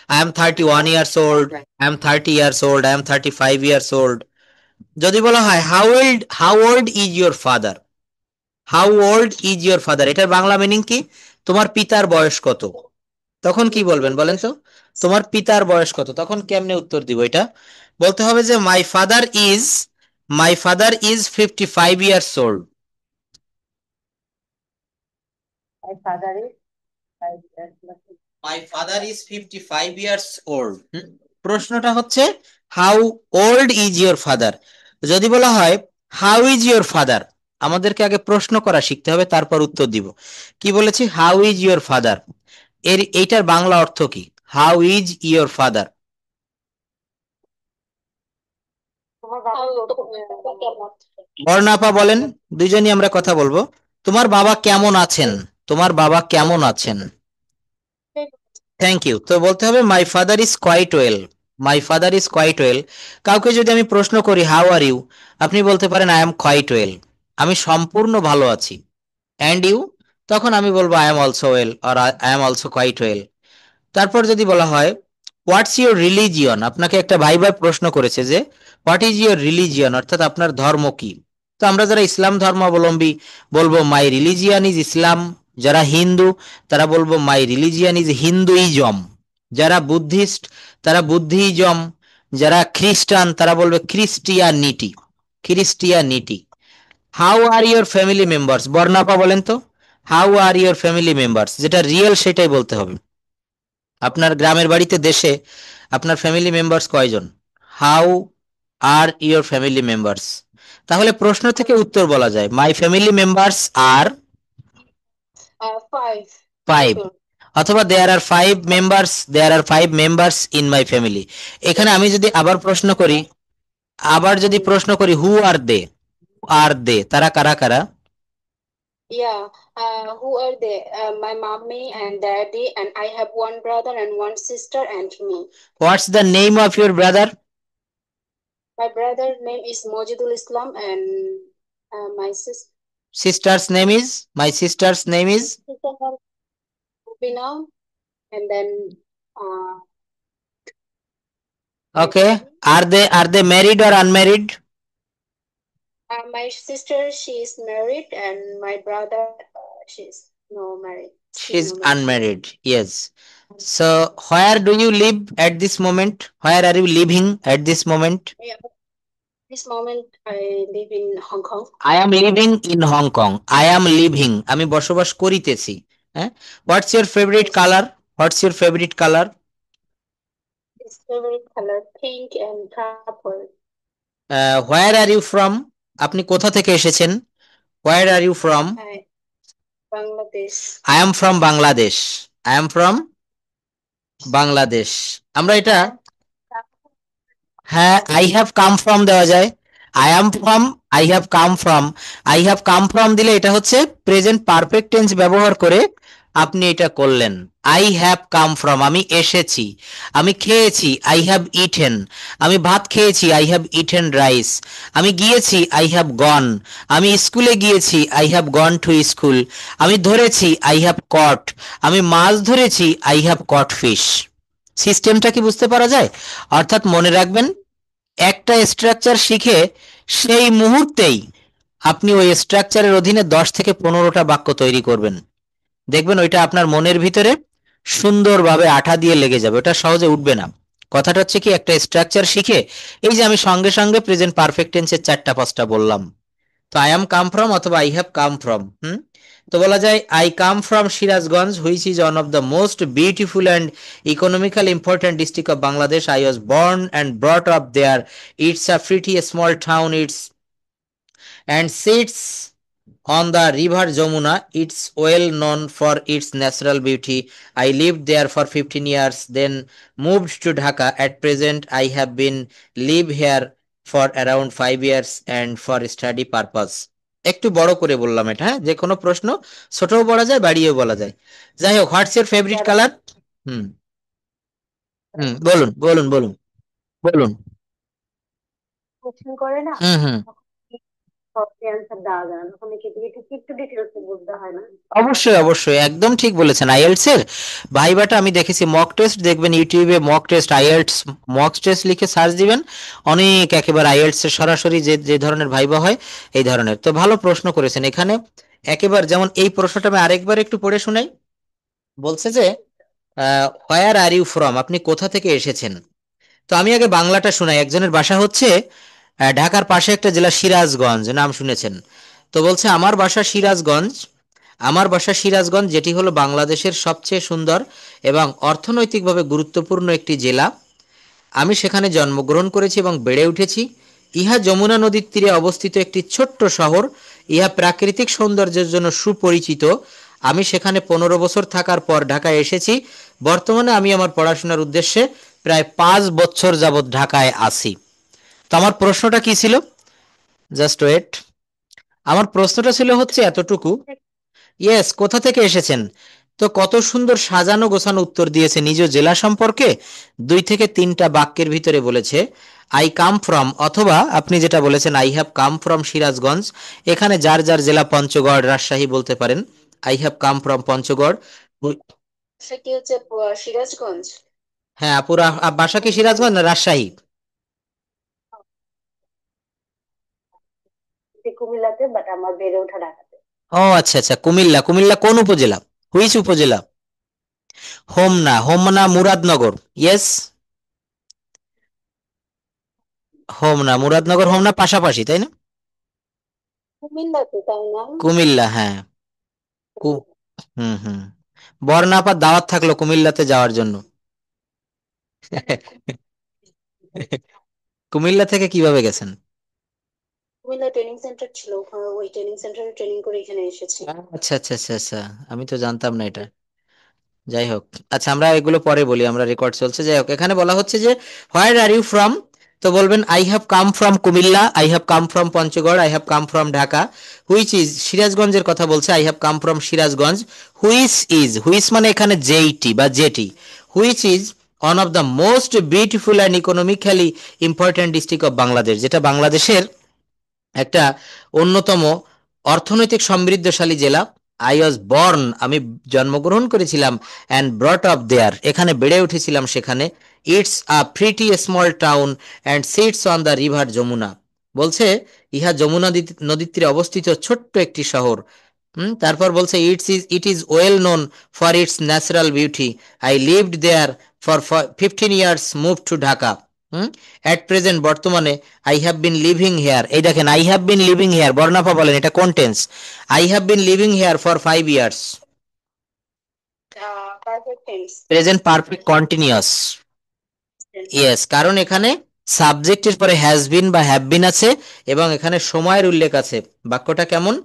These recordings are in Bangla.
I am 31 years old, I am 30 years old, I am 35 years old. যদি বলা হয় how old is your father, how old is your father, এটার বাংলা মিনিং কি? তোমার পিতার বয়স কত? তখন কি বলবেন বলেন তো? তোমার পিতার বয়স কত, তখন কেমনে উত্তর দিব এটা? বলতে হবে যে my father is 55 years old. My father is 55 years old. প্রশ্নটা হচ্ছে how old is your father. যদি বলা হয় হাউ ইজ ইয়োর ফাদার, আমাদেরকে আগে প্রশ্ন করা শিখতে হবে, তারপর উত্তর দিব। কি বলেছি? হাউ ইজ ইয়োর ফাদার, এইটার বাংলা অর্থ কি? How is your father. বর্ণাপা বলেন, দুইজনই আমরা কথা বলবো। তোমার বাবা কেমন আছেন? তোমার বাবা কেমন আছেন? Thank you. তো বলতে হবে my father is quite well, my father is quite well. কাউকে যদি আমি প্রশ্ন করি হাউ আর ইউ, আপনি বলতে পারেন আই এম কোয়াইট ওয়েল, আমি সম্পূর্ণ ভালো আছি। অ্যান্ড ইউ, তখন আমি বলবো আই এম অলসো ওয়েল আর I am also quite well. তারপর যদি বলা হয় হোয়াটস ইউর রিলিজিয়ন, আপনাকে একটা ভাইবার প্রশ্ন করেছে যে হোয়াট ইজ ইউর রিলিজিয়ন, অর্থাৎ আপনার ধর্ম কি? তো আমরা যারা ইসলাম ধর্মাবলম্বী বলবো মাই রিলিজিয়ান ইজ ইসলাম। যারা হিন্দু তারা বলবো মাই রিলিজিয়ান ইজ হিন্দুইজম। যারা বুদ্ধিস্ট তারা বুদ্ধিজম। যারা খ্রিস্টান তারা বলবে Christianity, Christianity. How are your family members, বর্ণাপা বলেন তো, how are your family members, যেটা রিয়েল সেটাই বলতে হবে। আপনার গ্রামের বাড়িতে দেশে আপনার ফ্যামিলি মেম্বার্স কয়জন? How are your family members. তাহলে প্রশ্ন থেকে উত্তর বলা যায় my family members are five, অথবা there are five members in my family. এখানে আমি যদি আবার প্রশ্ন করি হু আর দে, তারা কারা কারা? Who are they? My mommy and daddy, and I have one brother and one sister and me. What's the name of your brother? My brother name is Mojidul Islam, and my sister's name is, my sister's name is sister name is Rubina, and then uh, okay. আর they married or unmarried? my sister, she is married, and my brother, she's no married. She's unmarried. Yes. So where do you live at this moment? Where are you living at this moment? Yeah, this moment I live in Hong Kong. I am living in Hong Kong. I am living, আমি বসবাস করিতেছি। হ্যাঁ। What's your favorite color? What's your favorite color? His favorite color pink and purple. Where are you from? আপনি কোথা থেকে এসেছেন? Where are you from? Bangladesh. I am from Bangladesh. I am from Bangladesh. আমরা এটা হ্যাঁ আই হ্যাভ কাম ফ্রম দেওয়া যায়। I am from, I have come from, I have come from দিলে এটা হচ্ছে প্রেজেন্ট পারফেক্ট টেন্স ব্যবহার করে আপনি এটা করলেন। আই হ্যাভ কাম ফ্রম, আমি এসেছি, আমি খেয়েছি, আই হ্যাভ ইটেন, আমি ভাত খেয়েছি, আই হ্যাভ ইটেন রাইস, আমি গিয়েছি, আই হ্যাভ গন, আমি স্কুলে গিয়েছি, I have gone to school, আমি ধরেছি, আই হ্যাভ কট, আমি মাছ ধরেছি, আই হ্যাভ কট ফিশ। সিস্টেমটা কি বুঝতে পারা যায়? অর্থাৎ মনে রাখবেন একটা স্ট্রাকচার শিখে সেই মুহূর্তেই আপনি ওই স্ট্রাকচারের অধীনে 10 থেকে 15টা বাক্য তৈরি করবেন, দেখবেন ওইটা আপনার মনের ভিতরে সুন্দরভাবে আঠা দিয়ে লেগে যাবে, ওটা সহজে উঠবে না। কথাটা হচ্ছে কি একটা স্ট্রাকচার শিখে এই যে আমি সঙ্গে সঙ্গে প্রেজেন্ট পারফেক্ট টেন্সের 4টা 5টা বললাম। তো আই এম কাম ফ্রম অথবা আই হ্যাভ কাম ফ্রম। তো বলা যায় I come from Sirajganj which is one of the most beautiful and economical important district of Bangladesh. I was born and brought up there. It's a pretty small town, it's and sits on the river Jamuna. It's well known for its natural beauty. I lived there for 15 years, then moved to Dhaka. At present, I have been live here for around 5 years and for study purpose. একটু বড় করে বললাম এটা, হ্যাঁ, যে কোনো প্রশ্ন ছোটও বলা যায় বাড়িয়েও বলা যায়। যাই হোক, হোয়াটস ইউর ফেভারিট কালার? হুম বলুন বলুন বলুন বলুন। কোশ্চেন করে না হুম হুম সত্যি অ্যান্সার দেওয়া যায় না, ওখানে কি একটু ডিটেলস বলতে হয় না? অবশ্যই অবশ্যই একদম ঠিক বলেছেন। আইএলটিএস এর ভাইবাটা আমি দেখেছি, মক টেস্ট দেখবেন ইউটিউবে, mock test IELTS mock test লিখে সার্চ দিবেন, অনেক একেবারে আইএলটিএস এর সরাসরি যে যে ধরনের ভাইবা হয় এই ধরনের। তো ভালো প্রশ্ন করেছেন এখানে। একেবারে যেমন এই প্রশ্নটা আমি আরেকবার একটু পড়ে শোনাই। বলছে যে হোয়ার আর ইউ ফ্রম, আপনি কোথা থেকে এসেছেন। তো আমি আগে বাংলাটা শোনাই। একজনের বাসা হচ্ছে ঢাকার পাশে একটা জেলা সিরাজগঞ্জ, নাম শুনেছেন। তো বলছে আমার বাসা সিরাজগঞ্জ, আমার বাসা সিরাজগঞ্জ, যেটি হলো বাংলাদেশের সবচেয়ে সুন্দর এবং অর্থনৈতিকভাবে গুরুত্বপূর্ণ একটি জেলা। আমি সেখানে জন্মগ্রহণ করেছি এবং বেড়ে উঠেছি। ইহা যমুনা নদীর তীরে অবস্থিত একটি ছোট্ট শহর। ইহা প্রাকৃতিক সৌন্দর্যের জন্য সুপরিচিত। আমি সেখানে 15 বছর থাকার পর ঢাকায় এসেছি। বর্তমানে আমি আমার পড়াশোনার উদ্দেশ্যে প্রায় 5 বছর যাবৎ ঢাকায় আছি। তো আমার প্রশ্নটা কি ছিল, জাস্ট ওয়েট, আমার প্রশ্নটা ছিল হচ্ছে এতটুকু। ইয়েস, কোথা থেকে এসেছেন। তো কত সুন্দর সাজানো গোছানো উত্তর দিয়েছে নিজ জেলা সম্পর্কে। 2 থেকে 3টা বাক্যের ভিতরে বলেছে আই কাম ফ্রম, অথবা আপনি যেটা বলেছেন I have come from Sirajganj. এখানে যার যার জেলা পঞ্চগড় রাজশাহী বলতে পারেন। I have come from Panchagarh. সেটি হচ্ছে সিরাজগঞ্জ। হ্যাঁ পুরা বাসা কি সিরাজগঞ্জ না রাজশাহী? কুমিল্লাতে, বাট আমার বেড়ে ওঠা ঢাকাতে। ও আচ্ছা আচ্ছা, কুমিল্লা। কুমিল্লা কোন উপজেলা, হুইচ উপজেলা? হোমনা, হোমনা মুরাদনগর। ইয়েস, হোমনা মুরাদনগর হোমনা পাশাপাশি তাই না? কুমিল্লাতে, তাই না? কুমিল্লা, হ্যাঁ। কু- হুম হুম। বর্ণাপার দাওয়াত থাকলো কুমিল্লাতে যাওয়ার জন্য। কুমিল্লা থেকে কিভাবে গেছেন? কুমিল্লা ট্রেনিং সেন্টার ছিল, ওখানে ওই ট্রেনিং সেন্টারে ট্রেনিং করে এখানে এসেছি। আচ্ছা আচ্ছা আচ্ছা আচ্ছা, আমি তো জানতাম না এটা। যাই হোক, আচ্ছা আমরা এগুলো পরে বলি, আমরা রেকর্ড চলছে। যাই হোক, এখানে বলা হচ্ছে যে হোয়ার আর ইউ ফ্রম। তো বলবেন I have come from Comilla, I have come from Panchagarh, I have come from Dhaka. Which is, সিরাজগঞ্জের কথা বলছে, I have come from Sirajganj. Which is, which মানে এখানে যেইটি বা যেটি, which is one of the most beautiful and economically important district of Bangladesh, যেটা বাংলাদেশের একটা অন্যতম অর্থনৈতিক সমৃদ্ধশালী জেলা। আই ওয়াজ বর্ন, আমি জন্মগ্রহণ করেছিলাম, অ্যান্ড ব্রট আপ দেয়ার, এখানে বেড়ে উঠেছিলাম সেখানে। It's a pretty small town and sits on the river Jamuna. বলছে ইহা যমুনা নদীর তীরে অবস্থিত ছোট্ট একটি শহর। তারপর বলছে it is well known for its natural beauty. I lived there for 15 years, move to Dhaka. At present, বর্তমানে, I have been living here. এই দেখেন I have been living here, বর্ণাফা বলেন এটা কোন tense. I have been living here for 5 years, perfect tense. Present perfect continuous. Yes, কারণ এখানে সাবজেক্টের পরে হ্যাজ বিন বা হ্যাভ বিন আছে এবং এখানে সময়ের উল্লেখ আছে। বাক্যটা কেমন,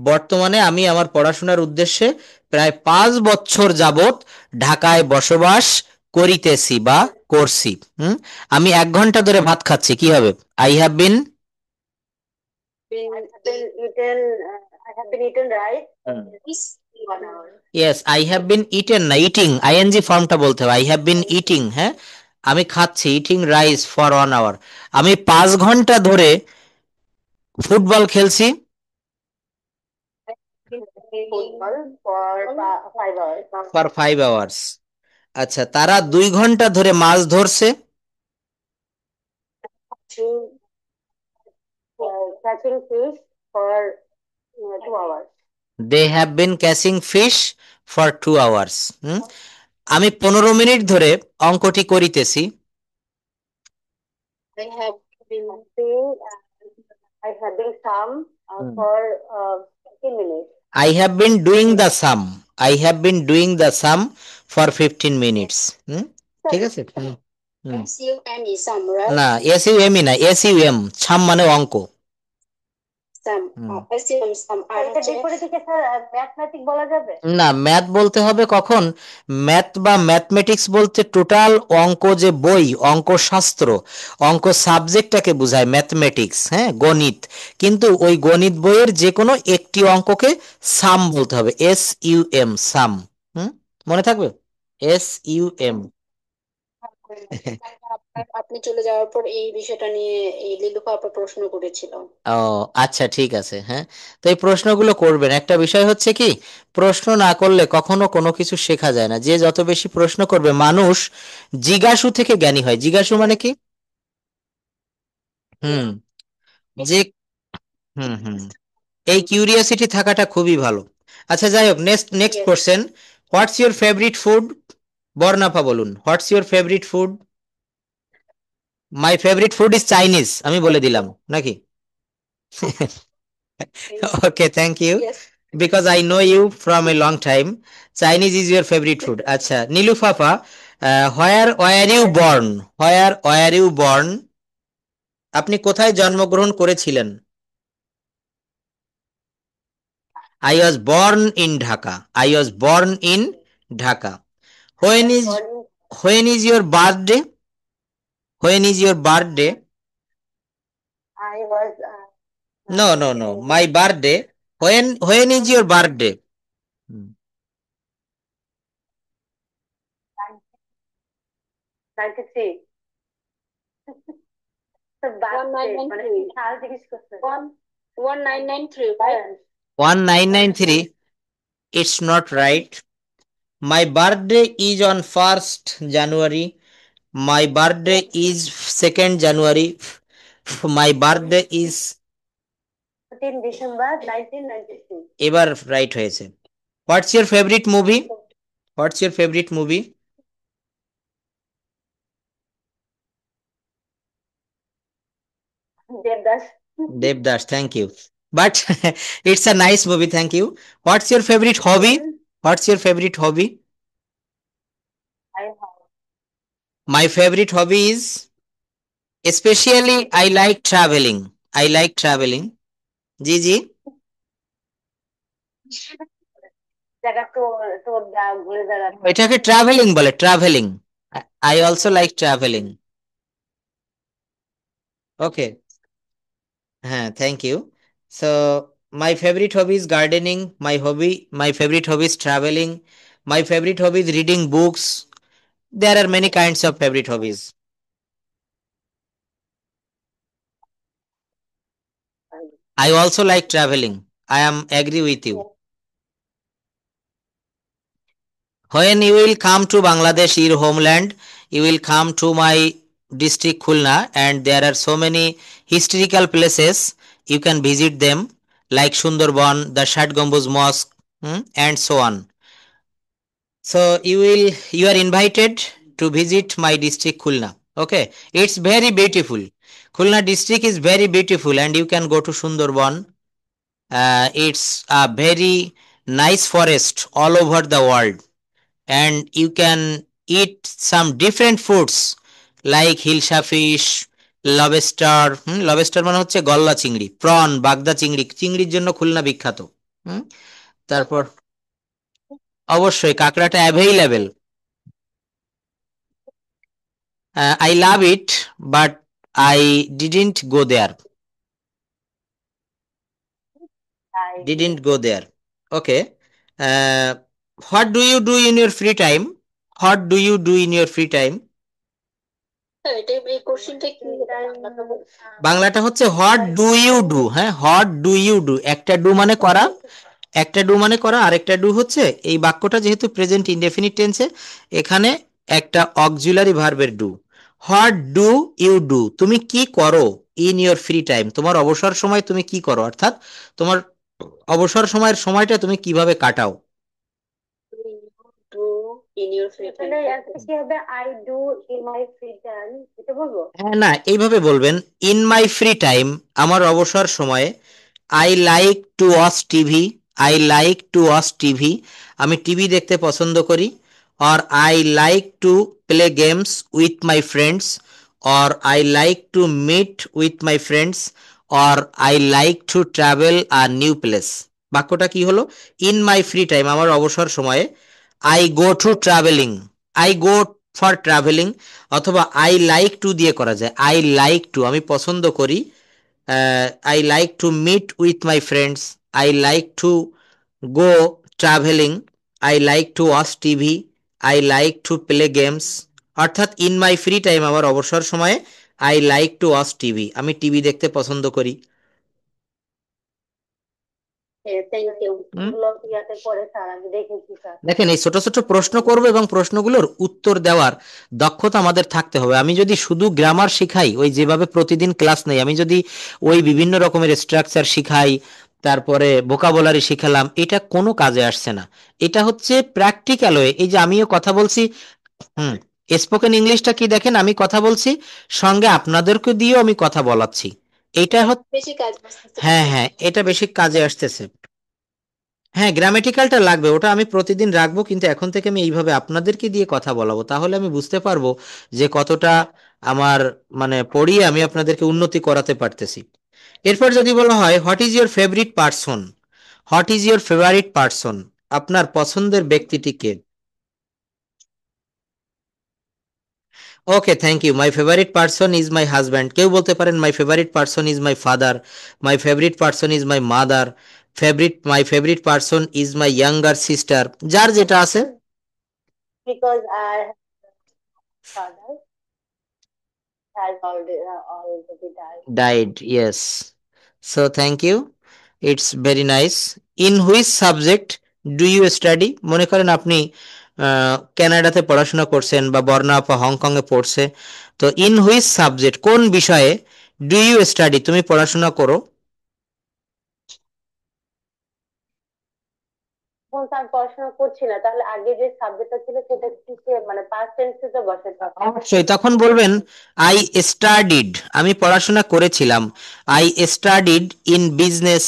বর্তমানে আমি আমার পড়াশোনার উদ্দেশ্যে প্রায় 5 বছর যাবত ঢাকায় বসবাস করিতেছি বা করছি। আমি 1 ঘন্টা ধরে ভাত খাচ্ছি, কি হবে? I have bin, I have been eaten rice. Is 1 hour. Yes, I have been eaten না, ইটিং, আইএনজি ফর্মটা বলতে হবে। আই হ্যাভ বিন ইটিং, হ্যাঁ, আমি খাচ্ছি, ইটিং রাইস ফর 1 আওয়ার। আমি 5 ঘন্টা ধরে ফুটবল খেলছি Football for 5 hours. For 5 hours. আচ্ছা, তারা 2 ঘন্টা ধরে মাছ ধরছে। Catching fish for 2 hours. They have been catching fish for 2 hours. আমি 15 মিনিট ধরে অঙ্কটি করিতেছি। I have been doing, I have been some for 15 minutes. I have been doing the some, I have been doing the some for 15 minutes. ঠিক আছে। SUM is some, right? না, এস ইউ এম ই না, এস ইউ এম, ছাম মানে অঙ্ক। Some. SUM some. আর এটা বিপরীত থেকে স্যার ম্যাথমেটিক বলা যাবে? না, ম্যাথ বলতে হবে কখন, ম্যাথ বা ম্যাথমেটিক্স বলতে টোটাল অঙ্ক যে বই, অঙ্ক শাস্ত্র, অঙ্ক সাবজেক্টটাকে বোঝায় ম্যাথমেটিক্স, হ্যাঁ, গণিত। কিন্তু ওই গণিত বইয়ের যে কোনো একটি অঙ্ককে সাম বলতে হবে, এস ইউ এম, সাম। মনে থাকবে, এস ইউ এম। আর আপনি চলে যাওয়ার পর এই বিষয়টা নিয়ে এই লিলুফা আপা প্রশ্ন করেছিল। ও আচ্ছা, ঠিক আছে। হ্যাঁ, তো এই প্রশ্নগুলো করবেন। একটা বিষয় হচ্ছে কি, প্রশ্ন না করলে কখনো কোনো কিছু শেখা যায় না। যে যত বেশি প্রশ্ন করবে, মানুষ জিজ্ঞাসু থেকে জ্ঞানী হয়। জিজ্ঞাসু মানে কি? হুম, যে হুম হুম এই কিউরিয়াসিটি থাকাটা খুবই ভালো। আচ্ছা, যাই হোক, next next Yes. Question. What's your favourite food? বর্ণাফা বলুন, what's your favourite food? My favourite food is Chinese, আমি বলে দিলাম নাকি? Okay, thank you. Yes. Because I know you from a long time. Chinese is your favorite food. আচ্ছা, Nilu ফাফা, where were you born? Where were you born? আপনি কোথায় জন্মগ্রহণ করেছিলেন? I was born in Dhaka. I was born in Dhaka. When is when is your birthday? When is your birthday? I was No, no, no. My birthday. When is your birthday? Hmm. 93. তো birthday, মানে কি সাল জিজ্ঞেস করছেন? 1993, right? 1993. It's not right. My birthday is on 1st January. My birthday is 2nd January. My birthday is 14 December 1993. এবার রাইট হয়েছে। What's your favourite movie? What's your favourite movie? Devdas. Devdas, thank you. But it's a nice movie, thank you. What's your favourite hobby? What's your favourite hobby? I have. My favourite hobby is, specially I like travelling. I like travelling. জি জি। জায়গা tour দেওয়া, ঘুরে বেড়ানো। এটাকে ট্রাভেলিং বলে, travelling. I also like travelling. Okay, হ্যাঁ, thank you. So my favourite hobby is gardening. My favourite hobby is travelling. My favourite hobby is reading books. There are many kinds of favorite hobbies. I also like traveling. I am agree with you. When you will come to Bangladesh, your homeland, you will come to my district Khulna, and there are so many historical places. You can visit them like Sundarban, the Shat Gambuz Mosque, and so on. So you are invited to visit my district Khulna. Okay, it's very beautiful. Khulna district is very beautiful, and you can go to Sundarban. It's a very nice forest all over the world, and you can eat some different foods like hilsa fish, lobster. Lobster মানে হচ্ছে গলদা চিংড়ি, প্রন, বাগদা চিংড়ি। চিংড়ির জন্য খুলনা বিখ্যাত। হুম, তারপর অবশ্যই কাঁকড়াটা available. I love it, but I didn't go there. Didn't go there. Okay. What do you do in your free time? What do you do in your free time? এটা এই কোশ্চেনটা কি? বাংলাটা হচ্ছে হোয়াট ডু ইউ ডু। হ্যাঁ, হোয়াট ডু ইউ ডু। একটা ডু মানে করা, একটা ডু মানে করা, আরেকটা ডু হচ্ছে এই বাক্যটা যেহেতু প্রেজেন্ট ইনডেফিনিট টেন্সে, এখানে একটা অক্সিলারি ভার্বের do. What do you do, তুমি কি করো ইন ইউর ফ্রি টাইম, তোমার অবসর সময় তুমি কি করো, অর্থাৎ তোমার অবসর সময়ের সময়টা তুমি কিভাবে কাটাও। Do in your free time. কি হবে? I do in my free time, এটা বলবো? হ্যাঁ, না, এইভাবে বলবেন, ইন মাই ফ্রি টাইম, আমার অবসর সময়ে। I like to watch TV. I like to watch TV, আমি টিভি দেখতে পছন্দ করি। Or I like to play games with my friends. Or I like to meet with my friends. Or I like to travel আর নিউ প্লেস। বাক্যটা কি হলো? ইন মাই ফ্রি টাইম, আমার অবসর সময়ে। I go to travelling. I go for travelling. অথবা আই লাইক টু দিয়ে করা যায়। আই লাইক টু, আমি পছন্দ করি। I like to meet with my friends. I like to go travelling. I like to watch TV. I like to play games. অর্থাৎ ইন মাই ফ্রি টাইম, আমার অবসর সময়ে I like to watch TV, আমি টিভি দেখতে পছন্দ করি। Thank you, hmm. এগুলো ইয়াতে পড়ে স্যার, আমি দেখেছি স্যার। দেখেন, এই ছোট ছোট প্রশ্ন করবো এবং প্রশ্নগুলোর উত্তর দেওয়ার দক্ষতা আমাদের থাকতে হবে। আমি যদি শুধু গ্রামার শিখাই, ওই যেভাবে প্রতিদিন ক্লাস নেই, আমি যদি ওই বিভিন্ন রকমের স্ট্রাকচার শিখাই, তারপরে ভোকাবুলারি শিখালাম, এটা কোনো কাজে আসছে না। এটা হচ্ছে প্র্যাকটিক্যাল ওয়ে। এই যে আমিও কথা বলছি, হুম, স্পোকেন ইংলিশটা কি দেখেন, আমি কথা বলছি, সঙ্গে আপনাদেরকে দিয়েও আমি কথা বলাচ্ছি। এটা এটা হচ্ছে, বেশি কাজ আসতেছে হ্যাঁ স্যার। হ্যাঁ, এটা বেশি কাজে আসতেছে। হ্যাঁ, গ্রামেটিক্যালটা লাগবে, ওটা আমি প্রতিদিন রাখবো, কিন্তু এখন থেকে আমি এইভাবে আপনাদেরকে দিয়ে কথা বলাবো, তাহলে আমি বুঝতে পারবো যে কতটা আমার মানে পড়িয়ে আমি আপনাদেরকে উন্নতি করাতে পারতেছি। এরপর যদি বলা হয় what is your favourite person, what is your favourite person, আপনার পছন্দের ব্যক্তিটিকে। Okay, thank you. My favourite person is my husband. কেউ বলতে পারেন my favourite person is my father, my favourite person is my mother, my favourite person is my younger sister, যার যেটা আছে। Because our father has already died. Died, yes. So thank you. It's very nice. In which subject do you study? মনে করেন আপনি কানাডাতে পড়াশোনা করছেন বা বর্ণা আপা হংকংয়ে পড়ছে, তো ইন হুইচ সাবজেক্ট, কোন বিষয়ে ডু ইউ স্টাডি, তুমি পড়াশোনা করো? এখন স্যার পড়াশোনা করছি না, তাহলে আগে যে সাবজেক্টটা ছিল সেটা কিসে, মানে পাস্ট টেন্সে বসে তখন? অবশ্যই, তখন বলবেন আই স্টাডিড, আমি পড়াশোনা করেছিলাম। I studied in business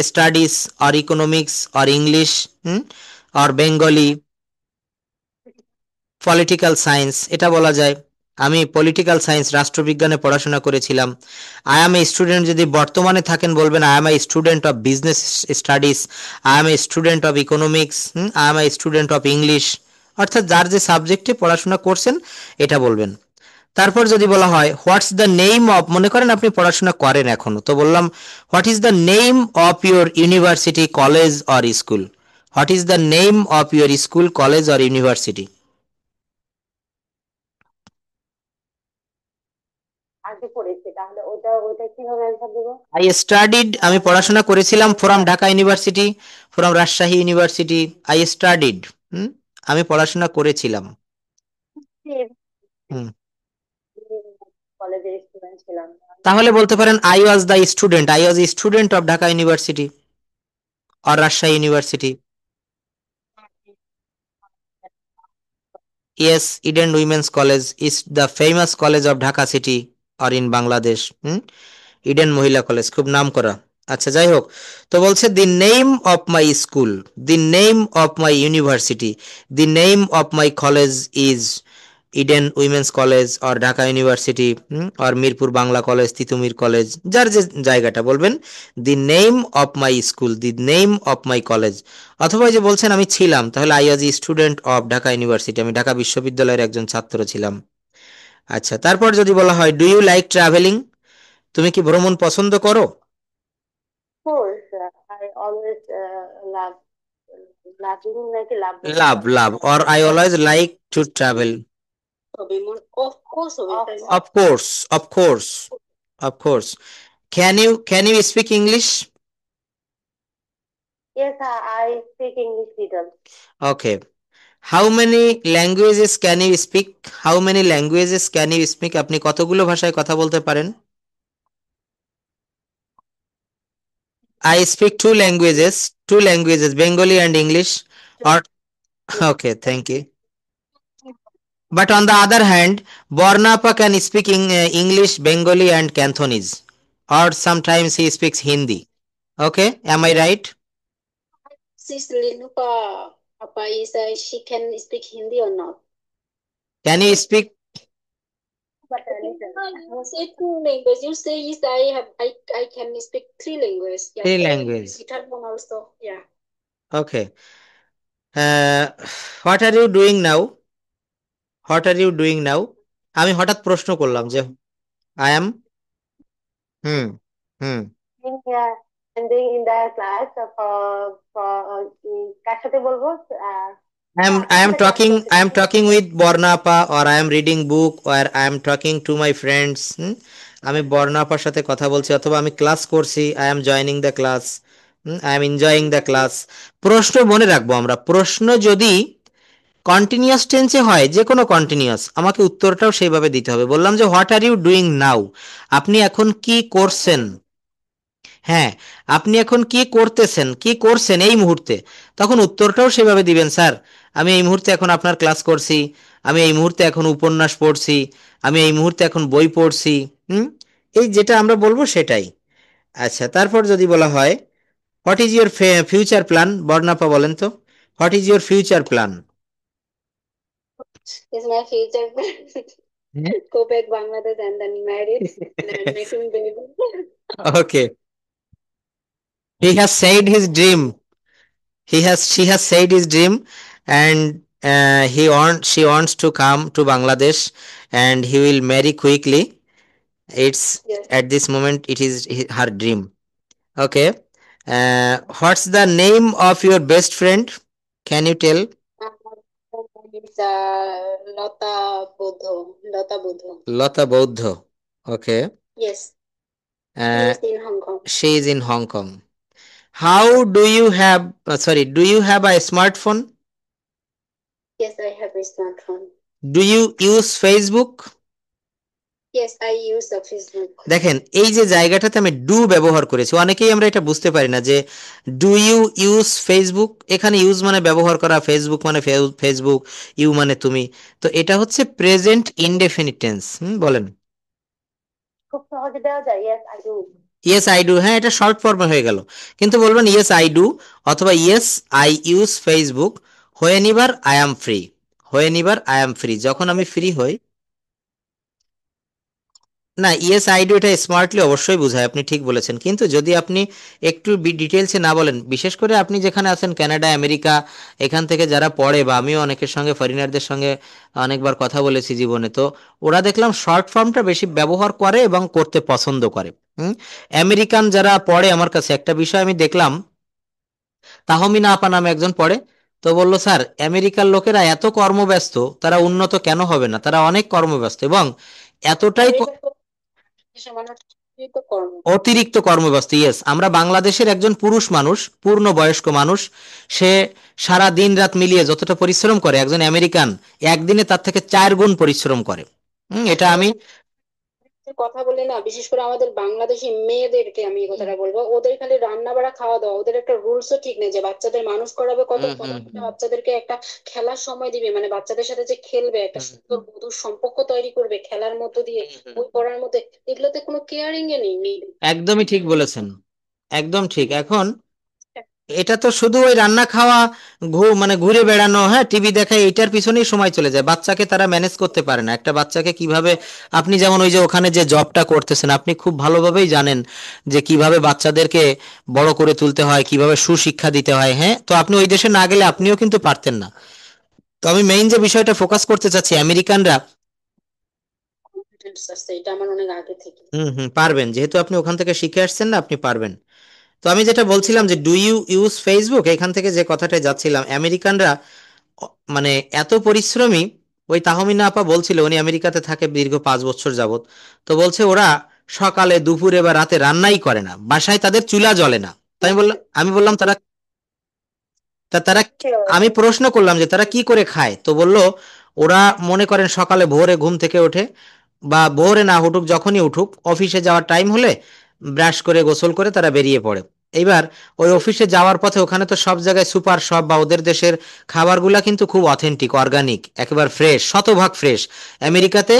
studies or economics or English, or Bengali, political science, এটা বলা যায়। আমি পলিটিক্যাল সায়েন্স, রাষ্ট্রবিজ্ঞানে পড়াশোনা করেছিলাম। আই এম এ স্টুডেন্ট, যদি বর্তমানে থাকেন বলবেন I M a student of business studies, I M a student of economics, I M a student of English. অর্থাৎ যার যে সাবজেক্টে পড়াশোনা করছেন এটা বলবেন। তারপর যদি বলা হয় হোয়াটস দ্য নেম অফ, মনে করেন আপনি পড়াশোনা করেন এখনো, তো বললাম what is the name of your university college or school, what is the name of your school college or university. আগে পড়েছি, তাহলে ওইটা ওইটা কিভাবে অ্যান্সার দেবো? আই স্টাডিড, আমি পড়াশোনা করেছিলাম from Dhaka university, from Rajshahi university. I studied, hmm, আমি পড়াশোনা করেছিলাম। হুম, কলেজের স্টুডেন্ট ছিলাম। তাহলে বলতে পারেন I was the student, I was student of Dhaka university or Rajshahi university. Yes, Eden women's college is the famous college of Dhaka city or in Bangladesh. Eden মহিলা কলেজ খুব নাম করা। আচ্ছা, যাই হোক, তো বলছে the name of my school, the name of my university, the name of my college is Eden women's college or Dhaka university, or Mirpur Bangla college, Titumir college, যার যে জায়গাটা বলবেন। The name of my school, the name of my college. অথবা যে বলছেন আমি ছিলাম, তাহলে I was student of Dhaka university, আমি ঢাকা বিশ্ববিদ্যালয়ের একজন ছাত্র ছিলাম। আচ্ছা, তারপর যদি বলা হয় ডু ইউ লাইক ট্রাভেলিং, তুমি কি ভ্রমণ পছন্দ করো? Course, I always love, loving নাকি লাভ বলতে লাভ, হবে? Love, or I always like to travel. হবে মন, অফ কোর্স হবে, তাই না? Of course, of course, of course. Can you speak English? Yes, I speak English little. Okay, how many languages can you speak, how many languages can you speak, আপনি কতগুলো ভাষায় কথা বলতে পারেন? I speak two languages, Bengali and English. Or okay, thank you. But on the other hand, Bornapa can speak English, Bengali, and Cantonese, or sometimes he speaks Hindi. Okay, am I right? Sis Linuka, Papa is she can speak Hindi or not? Can you speak But you say two languages. You say is I can speak three languages. Yeah, three languages? Italian also. Yeah. Okay. Uh, what are you doing now? What are you doing now? আমি হঠাৎ প্রশ্ন করলাম যে I am, hmm, hmm, Yeah, and then in the class for কার সাথে বলবো? হ্যাঁ, এখানে ক্লাস I করতেছি। am talking with Bornapa, or I am reading book, or I am talking to my friends. আমি বর্ণাপার সাথে কথা বলছি, অথবা আমি ক্লাস করছি, I am joining the class. I am enjoying the class. প্রশ্ন মনে রাখবো আমরা, প্রশ্ন যদি কন্টিনিউয়াস টেন্সে হয়, যে কোনো কন্টিনিউয়াস, আমাকে উত্তরটাও সেইভাবে দিতে হবে। বললাম যে what are you doing now, আপনি এখন কি করছেন। হ্যাঁ, আপনি এখন কি করতেছেন, কি করছেন এই মুহূর্তে, তখন উত্তরটাও সেভাবে দিবেন, স্যার আমি এই মুহূর্তে এখন আপনার ক্লাস করছি, আমি এই মুহূর্তে এখন উপন্যাস পড়ছি, আমি এই মুহূর্তে এখন বই পড়ছি। হুম, এই যেটা আমরা বলবো সেটাই। আচ্ছা, তারপর যদি বলা হয় what is your future plan, বর্ণাপা বলেন তো, what is your future plan? Is my future go back Bangladesh and then married and making baby. Okay, he has said his dream, she has said his dream, and she wants to come to Bangladesh, and he will marry quickly. It's Yes. at this moment it is her dream. Okay, what's the name of your best friend, can you tell? It's Lota Bodho. Lota Bodho. Lata Bauddha. Okay. Yes, she uh, is in Hong Kong. she is in Hong Kong. How do you have sorry, do you have a smartphone? Yes, I have a smartphone. Do you use Facebook? Yes, I use the Facebook. দেখেন, এই যে জায়গাটাতে আমি ডু ব্যবহার করেছি, অনেকেই আমরা এটা বুঝতে পারি না যে ডু ইউ ইউজ ফেসবুক, এখানে ইউজ মানে ব্যবহার করা, ফেসবুক মানে ফেসবুক, ইউ মানে তুমি। তো এটা হচ্ছে প্রেজেন্ট ইনডেফিনিট টেন্স। বলেন। খুব সহজে দেওয়া যায়। Yes, I do. Yes I do, হ্যাঁ এটা শর্ট ফর্মে হয়ে গেল। কিন্তু বলবেন ইয়েস আই ডু, অথবা ইয়েস আই ইউজ ফেসবুক, হয়ে নিবার আই অ্যাম ফ্রি, হয়ে নিবার আই অ্যাম ফ্রি, যখন আমি ফ্রি হই। না, ইয়েস আই ডু এটা স্মার্টলি অবশ্যই বোঝায়, আপনি ঠিক বলেছেন, কিন্তু যদি আপনি একটু ডিটেলসে না বলেন, বিশেষ করে আপনি যেখানে আছেন কানাডা, আমেরিকা, এখান থেকে যারা পড়ে, বা আমিও অনেকের সঙ্গে ফরেনারদের সঙ্গে অনেকবার কথা বলেছি জীবনে, তো ওরা দেখলাম শর্ট ফর্মটা বেশি ব্যবহার করে এবং করতে পছন্দ করে। আমেরিকান যারা পড়ে, আমার কাছে একটা বিষয় আমি দেখলাম, তাহমিনা আপা নামে একজন পড়ে, তো বলল স্যার আমেরিকার লোকেরা এত কর্মব্যস্ত, তারা উন্নত কেন হবে না, তারা অনেক কর্মব্যস্ত এবং এতটাই আমেরিকা তো দেশের মানুষ তো কর্ম। অতিরিক্ত কর্মব্যস্ত। ইয়েস, আমরা বাংলাদেশের একজন পুরুষ মানুষ, পূর্ণ বয়স্ক মানুষ, সে সারা দিন রাত মিলিয়ে যতটা পরিশ্রম করে, একজন আমেরিকান একদিনে তার থেকে 4 গুণ পরিশ্রম করে। এটা আমি কথা বলি না, বিশেষ করে আমাদের বাংলাদেশি মেয়েদেরকে আমি এই কথাটা বলবো, ওদের খালি রান্না বাড়া খাওয়া দাওয়া, ওদের একটা রুলসও ঠিক নেই যে বাচ্চাদের মানুষ করাবে কতক্ষণ, একটা বাচ্চাদেরকে একটা খেলার সময় দিবে, মানে বাচ্চাদের সাথে যে খেলবে, একটা সুন্দর মধুর সম্পর্ক তৈরি করবে খেলার মধ্য দিয়ে, বই পড়ার মধ্যে, এগুলোতে কোনো কেয়ারিং এ নেই মেয়েদের। একদমই ঠিক বলেছেন, একদম ঠিক। এখন এটা তো শুধু ওই রান্না খাওয়া, মানে ঘুরে বেড়ানো, হ্যাঁ টিভি দেখা, এইটার পিছনেই সময় চলে যায়, বাচ্চাকে তারা ম্যানেজ করতে পারে না। একটা বাচ্চাকে কিভাবে, আপনি যেমন ওই যে ওখানে যে জবটা করতেছেন, আপনি খুব ভালোভাবেই জানেন যে কিভাবে বাচ্চাদেরকে বড় করে তুলতে হয়, কিভাবে সুশিক্ষা দিতে হয়। হ্যাঁ, তো আপনি ওই দেশে না গেলে আপনিও কিন্তু পারতেন না। তো আমি মেইন যে বিষয়টা ফোকাস করতে চাচ্ছি, আমেরিকানরা কনফিডেন্স আছে, এটা আমার অনেক আগে থেকে। পারবেন, যেহেতু আপনি ওখান থেকে শিখে আসছেন না, আপনি পারবেন। তো আমি যেটা বলছিলাম যে ডু ইউ ইউজ ফেসবুক, এখান থেকে যে কথাটা যাচ্ছিলাম, আমেরিকানরা মানে এত পরিশ্রমী। ওই তাহমিনা আপা বলছিল উনি আমেরিকাতে থাকে দীর্ঘ 5 বছর যাবত, তো বলছে ওরা সকালে দুপুরে বা রাতে রান্নাই করে না, বাসায় তাদের চুলা জ্বলে না। তাই আমি বললাম তারা, তারা, আমি প্রশ্ন করলাম যে তারা কি করে খায়, তো বলল ওরা মনে করেন সকালে ভোরে ঘুম থেকে ওঠে, বা ভোরে না উঠুক, যখনই উঠুক, অফিসে যাওয়ার টাইম হলে ব্রাশ করে গোসল করে তারা বেরিয়ে পড়ে। এইবার ওই অফিসে যাওয়ার পথে ওখানে তো সব জায়গায় সুপার শপ বা ওদের দেশের খাবারগুলা কিন্তু খুব অথেন্টিক, অর্গানিক, একেবারে ফ্রেশ, শতভাগ ফ্রেশ। আমেরিকাতে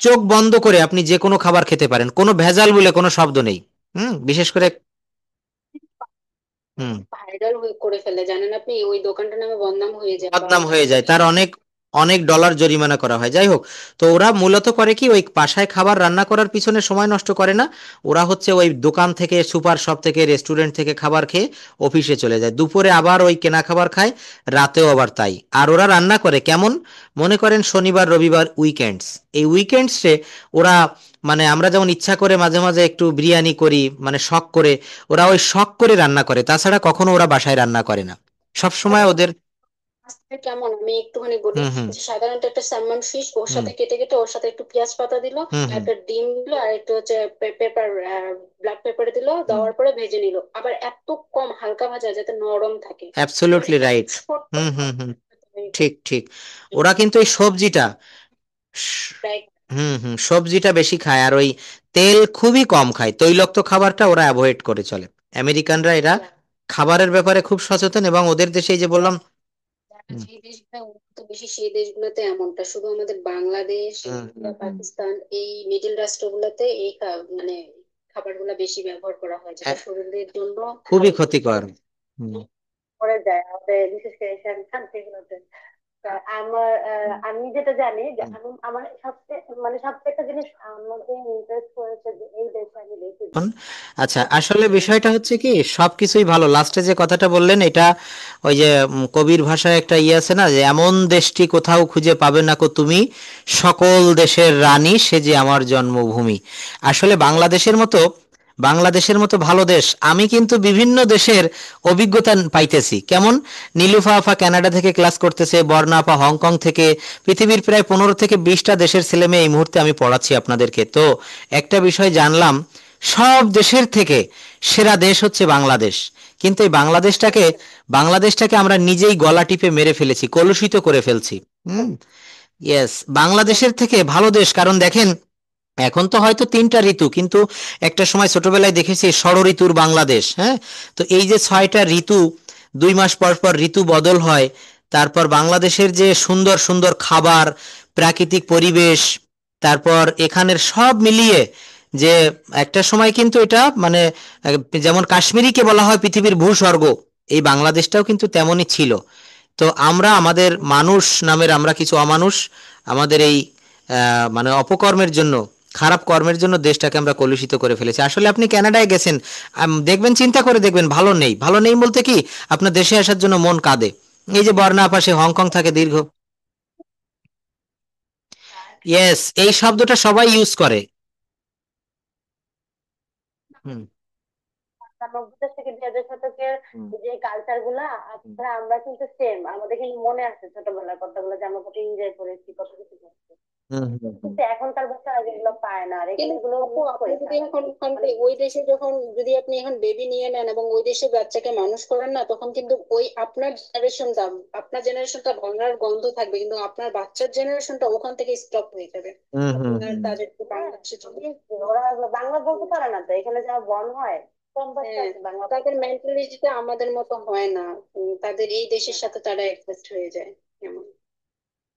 চোখ বন্ধ করে আপনি যে কোনো খাবার খেতে পারেন, কোনো ভেজাল বলে কোনো শব্দ নেই। বিশেষ করে হুম ভাইরাল করে ফেলে, জানেন আপনি, ওই দোকানটার নামে বদনাম হয়ে যায়, বা বদনাম হয়ে যায়, ওই তার অনেক অনেক ডলার জরিমানা করা হয়। যাই হোক, তো ওরা মূলত করে কি, ওই বাসায় খাবার রান্না করার পিছনে সময় নষ্ট করে না, ওরা হচ্ছে ওই দোকান থেকে, সুপার শপ থেকে, রেস্টুরেন্ট থেকে খাবার খেয়ে অফিসে চলে যায়, দুপুরে আবার ওই কেনা খাবার খায়, রাতেও আবার তাই। আর ওরা রান্না করে কেমন, মনে করেন শনিবার রবিবার উইকেন্ডস, এই উইকেন্ডসে ওরা, মানে আমরা যেমন ইচ্ছা করে মাঝে মাঝে একটু বিরিয়ানি করি, মানে শখ করে, ওরা ওই শখ করে রান্না করে, তাছাড়া কখনো ওরা বাসায় রান্না করে না, সব সময় ওদের কেমন আমি একটুখানি বলি। হুম হুম যে সাধারণত একটা স্যালমন ফিশ ওর হুম সাথে কেটে কেটে ওর সাথে একটু পেঁয়াজ পাতা দিল, হুম হুম একটা ডিম দিল, আর একটু হচ্ছে পেপার, ব্ল্যাক পেপার দিল, হুম দেওয়ার পরে ভেজে নিল, আবার এত কম হালকা ভাজা যাতে নরম থাকে। মানে অ্যাবসলিউটলি এত রাইট। ছোট্ট হুম হুম হুম ঠিক ঠিক। ওরা কিন্তু এই সবজিটা স- ফ্রাই। হুম হুম সবজিটা বেশি খায়, আর ওই তেল খুবই কম খায়, তৈলাক্ত খাবারটা ওরা অ্যাভয়েড করে চলে। আমেরিকানরা এরা খাবারের ব্যাপারে খুব সচেতন, এবং ওদের দেশে এই যে বললাম। যারা হুম যে দেশগুলো উন্নত বেশি সেই দেশগুলোতে এমনটা, শুধু আমাদের বাংলাদেশ, হুম ইন্ডিয়া, পাকিস্তান এই মিডল রাষ্ট্রগুলোতে এই মানে খাবারগুলো বেশি ব্যবহার করা হয়, যেটা হ্যাঁ, শরীরের জন্য খুবই ভালো। ক্ষতিকর। হুম করে যায় আমাদের, বিশেষ করে এশিয়ান কান্ট্রিগুলোতে। তা আমার আমি যেটা জানি যে হুম। আমি আমার সবচেয়ে মানে সবচেয়ে একটা জিনিস আমাকে ইন্টারেস্ট করেছে যে এই দেশে আমি দেখেছি। এখন আচ্ছা, আসলে বিষয়টা হচ্ছে কি, সবকিছুই ভালো, লাস্টে যে কথাটা বললেন এটা ওই যে কবির ভাষায় একটা ইয়ে আছে না, যে এমন দেশটি কোথাও খুঁজে পাবে না কো তুমি, সকল দেশের রানী সে যে আমার জন্মভূমি। আসলে বাংলাদেশের মতো ভালো দেশ আমি কিন্তু বিভিন্ন দেশের অভিজ্ঞতা পাইতেছি। কেমন? নীলুফা আফা কানাডা থেকে ক্লাস করতেছে, বর্ণা আপা হংকং থেকে, পৃথিবীর প্রায় 15 থেকে 20টা দেশের ছেলে মেয়ে এই মুহূর্তে আমি পড়াচ্ছি আপনাদেরকে। তো একটা বিষয় জানলাম, সব দেশের থেকে সেরা দেশ হচ্ছে বাংলাদেশ। কিন্তু এই বাংলাদেশটাকে আমরা নিজেই গলা টিপে মেরে ফেলেছি, কলুষিত করে ফেলছি। হুম। ইয়েস, বাংলাদেশের থেকে ভালো দেশ, কারণ দেখেন এখন তো হয়তো 3টা ঋতু, কিন্তু একটা সময় ছোটবেলায় দেখেছি ষড়ঋতুর বাংলাদেশ। হ্যাঁ, তো এই যে 6টা ঋতু, 2 মাস পর পর ঋতু বদল হয়, তারপর বাংলাদেশের যে সুন্দর সুন্দর খাবার, প্রাকৃতিক পরিবেশ, তারপর এখানের সব মিলিয়ে যে একটা সময় কিন্তু এটা মানে যেমন কাশ্মীরিকে বলা হয় পৃথিবীর ভূস্বর্গ, এই বাংলাদেশটাও কিন্তু তেমনই ছিল। তো আমরা আমাদের মানুষ নামের আমরা কিছু অমানুষ, আমাদের এই মানে অপকর্মের জন্য, খারাপ কর্মের জন্য দেশটাকে আমরা কলুষিত করে ফেলেছি। আসলে আপনি কানাডায় গেছেন, দেখবেন, চিন্তা করে দেখবেন, ভালো নেই, ভালো নেই বলতে কি, আপনার দেশে আসার জন্য মন কাঁদে। এই যে বর্ণা পাশে হংকং থাকে দীর্ঘ। ইয়েস, এই শব্দটা সবাই ইউজ করে। হুম 90 থেকে 2000 শতকের হুম যে কালচার গুলা হুম আপনারা আমরা কিন্তু সেম, আমাদের কিন্তু মনে আছে ছোটবেলার কথাগুলো যে আমরা কত এনজয় করেছি, কত কিছু করছি। হুম হুম হুম। কিন্তু এখনকার বাচ্চারা যেগুলো পায় না, আর এখানে কিন্তু এগুলো আপু, মিস আপনি করে যদি খায়। এখন মানে ওই দেশে যখন, যদি আপনি এখন বেবি নিয়ে নেন এবং ওই দেশে বাচ্চাকে মানুষ করেন না, তখন কিন্তু ওই আপনার জেনারেশনটা বাংলার গন্ধ থাকবে, কিন্তু আপনার বাচ্চার জেনারেশনটা ওখান থেকে স্টপ হয়ে যাবে। হুম হুম আপনার তাদেরকে হ্যাঁ, বাংলাদেশে চলে ওরা বাংলা বলতে পারে না, তো এখানে যারা বর্ন হয় কম বাচ্চা হ্যাঁ, আছে বাংলা তাদের বলতে পারে। মেন্টালিটিটা আমাদের মতো হয় না। তাদের এই দেশের সাথে তারা অ্যাডজাস্ট হয়ে যায় এমন।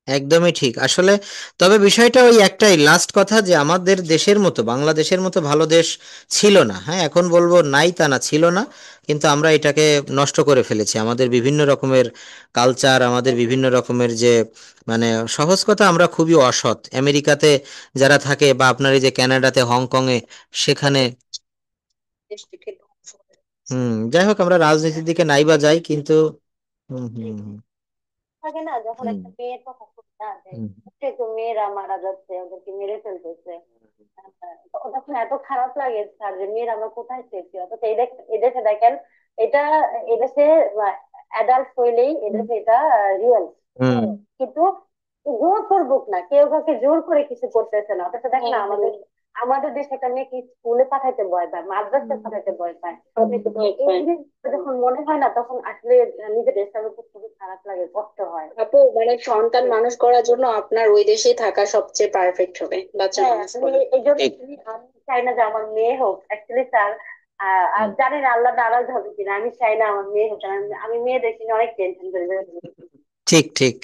একদমই ঠিক আসলে। তবে বিষয়টা ওই একটাই লাস্ট কথা, যে আমাদের দেশের মতো, বাংলাদেশের মতো ভালো দেশ ছিল না। হ্যাঁ, এখন বলবো নাই তা না, ছিল না, কিন্তু আমরা এটাকে নষ্ট করে ফেলেছি। আমাদের বিভিন্ন রকমের কালচার, আমাদের বিভিন্ন রকমের যে মানে, সহজ কথা, আমরা খুবই অসৎ। আমেরিকাতে যারা থাকে, বা আপনার এই যে কানাডাতে, হংকংয়ে, সেখানে। দেশটিকে ধ্বংস করে দিচ্ছে। যাই হোক, আমরা রাজনীতির দিকে নাই বা যাই, কিন্তু হুম হুম হুম থাকে না যখন হুম একটা মেয়ের কথা শুনি না যে হুম সে তো মেয়েরা মারা যাচ্ছে, ওদেরকে মেরে ফেলতেছে, তখন এত খারাপ লাগে স্যার যে মেয়েরা আমরা কোথায় পেয়েছি। অথচ এদেশে দেখেন, এটা এদেশে অ্যাডাল্ট হইলেই এদেশে এটা রিয়েল। হুম কিন্তু জোর করবুক না, কেউ কাউকে জোর করে কিছু করতেছে না। অথচ দেখ না আমাদের আমাদের দেশে একটা মেয়েকে স্কুলে পাঠাইতে ভয় পায়, মাদ্রাসায় পাঠাইতে ভয় পায়। এই জিনিসটা যখন মনে হয় না, তখন আসলে নিজের দেশের উপর খুবই খারাপ লাগে, কষ্ট হয়। আপু, মানে সন্তান মানুষ করার জন্য আপনার ওই দেশেই থাকা সবচেয়ে পারফেক্ট হবে, বাচ্চা হ্যাঁ, মানুষ আমি করার। এই জন্য ঠিক। আমি চাই না যে আমার মেয়ে হোক অ্যাকচুয়ালি স্যার। আর হুম। জানি না আল্লাহ নারাজ হবে কিনা, আমি চাই না আমার মেয়ে হোক, কারণ আমি মেয়েদের কিনে অনেক টেনশন করি। ঠিক ঠিক,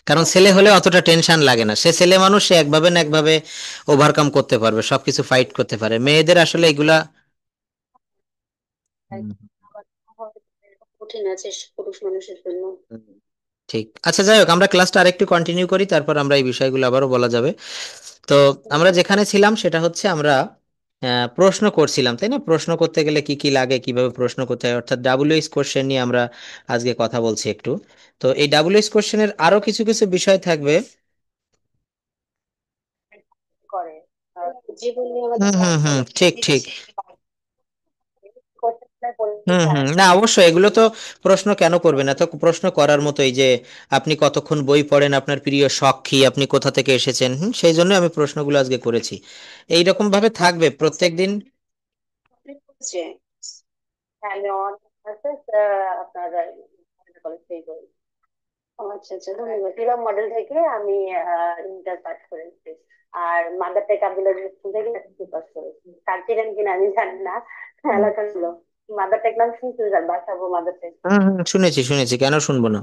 কারণ ছেলে হলে অতটা টেনশন লাগে না, সে ছেলে মানুষ, সে একভাবে না একভাবে ওভারকাম করতে পারবে, সবকিছু ফাইট করতে পারে। মেয়েদের আসলে এগুলা। হুম, কঠিন আছে পুরুষ মানুষের জন্য। হুম, ঠিক। আচ্ছা, যাই হোক, আমরা ক্লাসটা আরেকটু কন্টিনিউ করি, তারপর আমরা এই বিষয়গুলো আবারও বলা যাবে। তো আমরা যেখানে ছিলাম সেটা হচ্ছে, আমরা প্রশ্ন করছিলাম, তাই না? প্রশ্ন করতে গেলে কি কি লাগে, কিভাবে প্রশ্ন করতে হয়, অর্থাৎ ডাব্লিউএইচ কোশ্চেন নিয়ে আমরা আজকে কথা বলছি একটু। তো এই ডাব্লিউএইচ কোশ্চেনের আরো কিছু কিছু বিষয় থাকবে। করে জীবন নিয়ে হুম আমাদের হুম হুম ঠিক ঠিক। কি হুম স্যার? হুম, না অবশ্যই এগুলো তো প্রশ্ন কেন করবে না, তো প্রশ্ন করার মতোই যে আপনি কতক্ষণ বই পড়েন, আপনার প্রিয় শখ কি, আপনি কোথা থেকে এসেছেন, সেই জন্য আমি প্রশ্নগুলো আজকে করেছি। এইরকম ভাবে থাকবে প্রত্যেক দিন। যে হ্যাঁ, আমি অনার্স আপনার কলেজ থেকে করি। আচ্ছা আচ্ছা, ধন্যবাদ। ফিলম মডেল থেকে আমি ইন্টার পাস করেছি। আর মাদার টেক আব্দুল স্কুল থেকে এসএসসি পাস করেছি। স্যার ছিলেন কিনা আমি জানি না, হুম এলাকা ছিল। মাদার টেক নাম শুনছি স্যার, বাসাবো মাদার টেক। হুম, শুনেছি শুনেছি, কেন শুনবো না,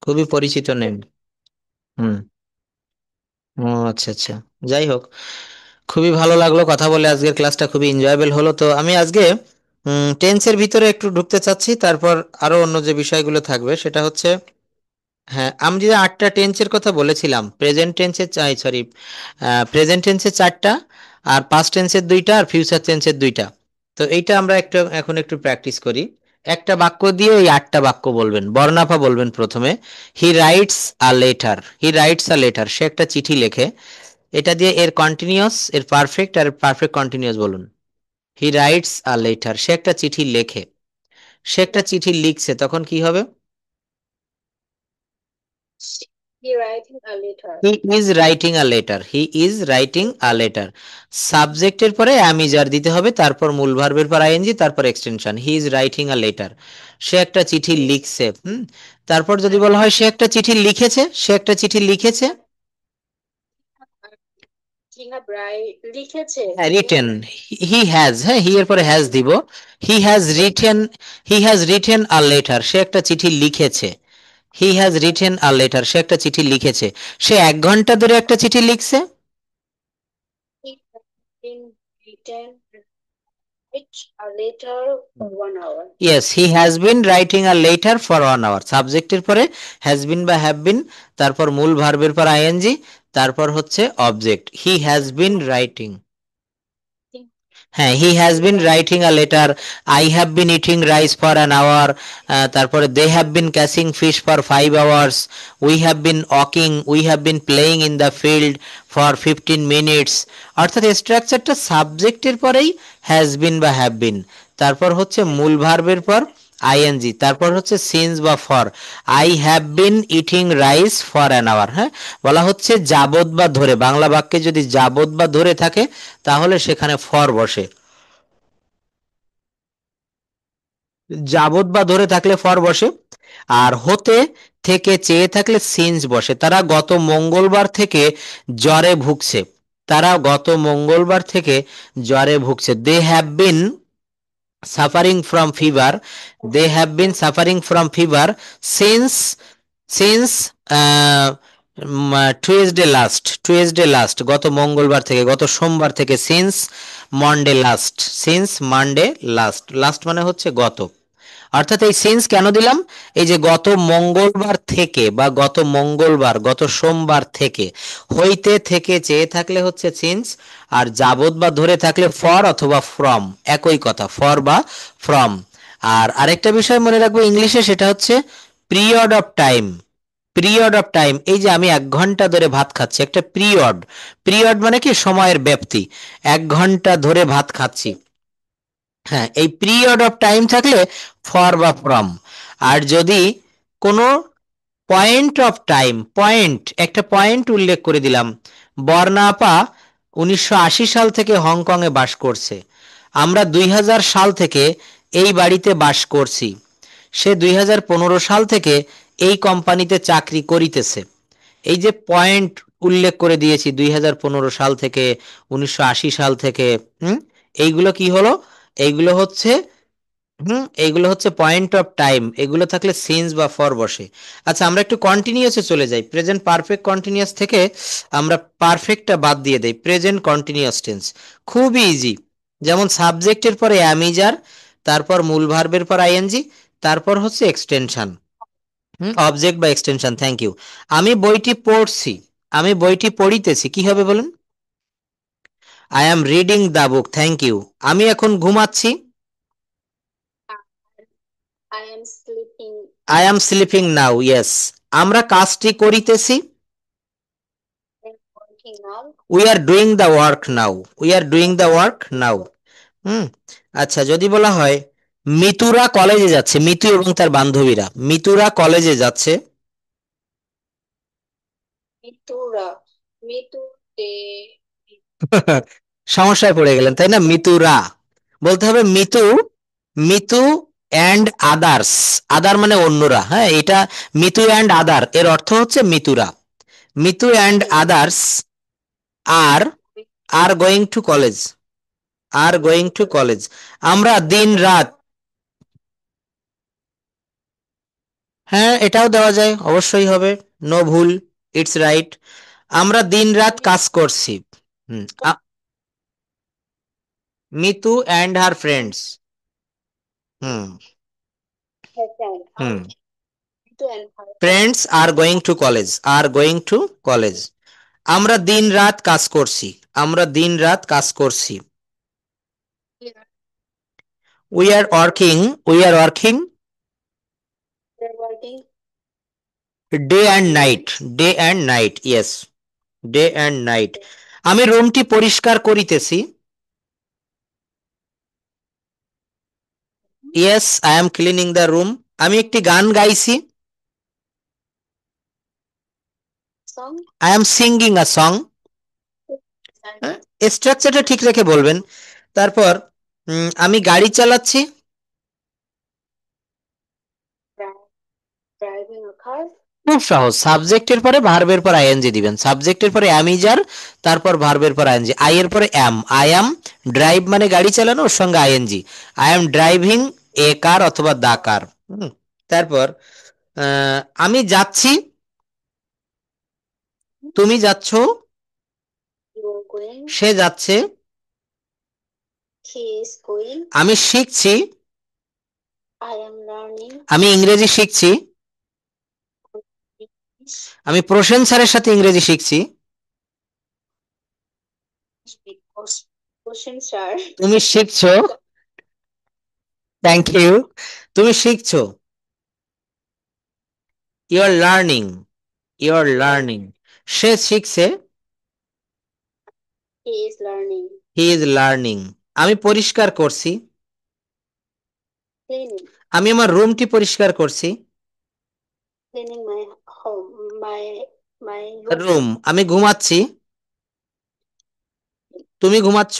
খুবই পরিচিত নেম। হুম। ও আচ্ছা আচ্ছা, যাই হোক, খুবই ভালো লাগলো কথা বলে, আজকের ক্লাসটা খুবই এনজয়েবল হলো। তো আমি আজকে টেন্সের ভিতরে একটু ঢুকতে চাচ্ছি, তারপর আরো অন্য যে বিষয়গুলো থাকবে সেটা হচ্ছে, হ্যাঁ আমি যে 8টা টেন্সের কথা বলেছিলাম, প্রেজেন্ট টেন্সের চাই, সরি, প্রেজেন্ট টেন্সের 4টা, আর পাস্ট টেন্সের 2টা, আর ফিউচার টেন্সের 2টা। তো এইটা আমরা এখন একটু প্র্যাকটিস করি। একটা বাক্য দিয়ে এই 8টা বাক্য বলবেন, বর্ণাফা বলবেন প্রথমে। He writes a letter, he writes a letter, সে একটা চিঠি লেখে। এটা দিয়ে এর কন্টিনিউয়াস, এর পারফেক্ট আর পারফেক্ট কন্টিনিউয়াস বলুন। হি রাইটস আ লেটার, সে একটা চিঠি লেখে। সে একটা চিঠি লিখছে, তখন কি হবে? He writing a letter. He is writing a letter, he is writing a letter. সাবজেক্টের পরে আমি যার দিতে হবে, তারপর মূল ভার্বের পর আইএনজি, তারপর extension, he is writing a letter. সে একটা চিঠি লিখছে। তারপর যদি বলা হয় সে একটা চিঠি লিখেছে, সে একটা চিঠি লিখেছে। He have লিখেছে। হ্যাঁ, রিটেন, হি হ্যাজ, হ্যাঁ হি এর পরে হ্যাজ দিব। He has written, he has written a letter, সে একটা চিঠি লিখেছে। He has written a letter, সে একটা চিঠি লিখেছে। সে 1 ঘন্টা ধরে একটা চিঠি লিখছে। He has been written a letter for 1 hour. Yes, he has been writing a letter for 1 hour, সাবজেক্টের পরে হ্যাজ বিন বা হ্যাভ বিন, তারপর মূল ভার্বের পর আইএনজি, তারপর হচ্ছে object, he has been writing. হ্যাঁ, he has been writing a letter. I have been eating rice for an hour. তারপরে they have been catching fish for 5 hours. We have been walking, we have been playing in the field for 15 minutes. অর্থাৎ স্ট্রাকচারটা সাবজেক্টের পরেই হ্যাজ বিন বা হ্যাভ বিন, তারপর হচ্ছে মূল ভার্বের পর আইএনজি, তারপর হচ্ছে সিন্স বা for. I have been eating rice for an hour, হ্যাঁ বলা হচ্ছে যাবত বা ধরে, বাংলা বাক্যে যদি যাবত বা ধরে থাকে তাহলে সেখানে ফর বসে। যাবত বা ধরে থাকলে ফর বসে। আর হতে থেকে চেয়ে থাকলে সিন্স বসে। তারা গত মঙ্গলবার থেকে জ্বরে ভুগছে, তারা গত মঙ্গলবার থেকে জ্বরে ভুগছে। They have been suffering from fever, they have been suffering from fever since Tuesday last, গত মঙ্গলবার থেকে, গত সোমবার থেকে, since Monday last মানে হচ্ছে গত। অর্থাৎ এই সিন্স কেন দিলাম, এই যে গত মঙ্গলবার থেকে বা গত মঙ্গলবার, গত সোমবার থেকে, হইতে থেকে চেয়ে থাকলে হচ্ছে সিন্স, আর যাবত বা ধরে থাকলে ফর অথবা ফ্রম, একই কথা, ফর বা ফ্রম। আর আরেকটা বিষয় মনে রাখবো ইংলিশে, সেটা হচ্ছে period of time. Period of time, এই যে আমি 1 ঘন্টা ধরে ভাত খাচ্ছি, একটা পিরিয়ড, পিরিয়ড মানে কি সময়ের ব্যাপ্তি, 1 ঘন্টা ধরে ভাত খাচ্ছি। হ্যাঁ, এই পিরিয়ড অফ টাইম থাকলে ফর বা ফ্রম। আর যদি কোনো পয়েন্ট অফ টাইম, পয়েন্ট, একটা পয়েন্ট উল্লেখ করে দিলাম, বর্ণা আপা 1980 সাল থেকে হংকংয়ে বাস করছে, আমরা 2000 সাল থেকে এই বাড়িতে বাস করছি, সে 2015 সাল থেকে এই কোম্পানিতে চাকরি করিতেছে। এই যে পয়েন্ট উল্লেখ করে দিয়েছি, 2015 সাল থেকে, 1980 সাল থেকে, এইগুলো কি হলো, এইগুলো হচ্ছে, এইগুলো হচ্ছে পয়েন্ট অফ টাইম, এগুলো থাকলে সিন্স বা ফর বসে। আচ্ছা আমরা একটু কন্টিনিউয়াসে চলে যাই, প্রেজেন্ট পারফেক্ট কন্টিনিউয়াস থেকে আমরা পারফেক্টটা বাদ দিয়ে দেই, প্রেজেন্ট কন্টিনিউয়াস টেন্স খুবই ইজি। যেমন সাবজেক্টের পরে অ্যামিজার, তারপর মূল ভার্বের পর আইএনজি, তারপর হচ্ছে এক্সটেনশন, অবজেক্ট বা এক্সটেনশন। Thank you. আমি বইটি পড়ছি, আমি বইটি পড়িতেছি, কি হবে বলুন? I am reading the book, thank you. আমি এখন ঘুমাচ্ছি, I am sleeping. I am sleeping now, yes. আমরা কাজটি করিতেছি, I am working now. We are doing the work now, we are doing the work now. Hmm. আচ্ছা যদি বলা হয় মিতুরা কলেজে যাচ্ছে, মিতু এবং তার বান্ধবীরা, মিতুরা কলেজে যাচ্ছে। মিতুরা, মিতু দে, সমস্যায় পড়ে গেলেন তাই না? মিতুরা বলতে হবে মিতু, মিতু অ্যান্ড আদার্স, আদার মানে অন্যরা, হ্যাঁ এটা মিতু অ্যান্ড আদার এর অর্থ হচ্ছে মিতুরা। Mitu and others are are going to college, are going to college. আমরা দিন রাত, হ্যাঁ এটাও দেওয়া যায়, অবশ্যই হবে, নো ভুল, ইটস রাইট। আমরা দিন রাত কাজ করছি। Hmm, Mitu and her friends. Hmm hmm, Mitu and her friends are going to college, are going to college. আমরা দিন রাত কাজ করছি, আমরা দিন রাত কাজ করছি। We are working, we are working working day and night, night. Day and night, yes, day and night. আমি রুমটি পরিষ্কার করিতেছি। Yes, I am cleaning the room. আমি একটি গান গাইছি। Song, I am singing a song. স্ট্রাকচারটা ঠিক রেখে বলবেন। তারপর আমি গাড়ি চালাচ্ছি। ড্রাইভিং আ কার। খুব সহজ, সাবজেক্টের পরে ভার্বের পর আইএনজি দিবেন, সাবজেক্টের পরে অ্যাম ইজ আর, তারপর ভার্বের পর আইএনজি, আই এর পরে অ্যাম, আই অ্যাম ড্রাইভ মানে গাড়ি চালানো, ওর সঙ্গে আইএনজি, আই অ্যাম ড্রাইভিং এ কার অথবা দা কার। তারপর আমি যাচ্ছি, তুমি যাচ্ছ, ইউ আর গোয়িং, সে যাচ্ছে। হি ইজ গোয়িং, আমি শিখছি, আই এম লার্নিং আমি ইংরেজি শিখছি। ইংলিশ আমি প্রসেন স্যারের সাথে ইংরেজি শিখছি। Because question sir. তুমি শিখছো, থ্যাংক ইউ, তুমি শিখছো। You are learning, you are learning, সে শিখছে, he is learning he is learning. আমি পরিষ্কার করছি, ক্লিনিং, আমি আমার রুমটি পরিষ্কার করছি। Cleaning my home, my my room. Room, আমি ঘুমাচ্ছি, তুমি ঘুমাচ্ছ।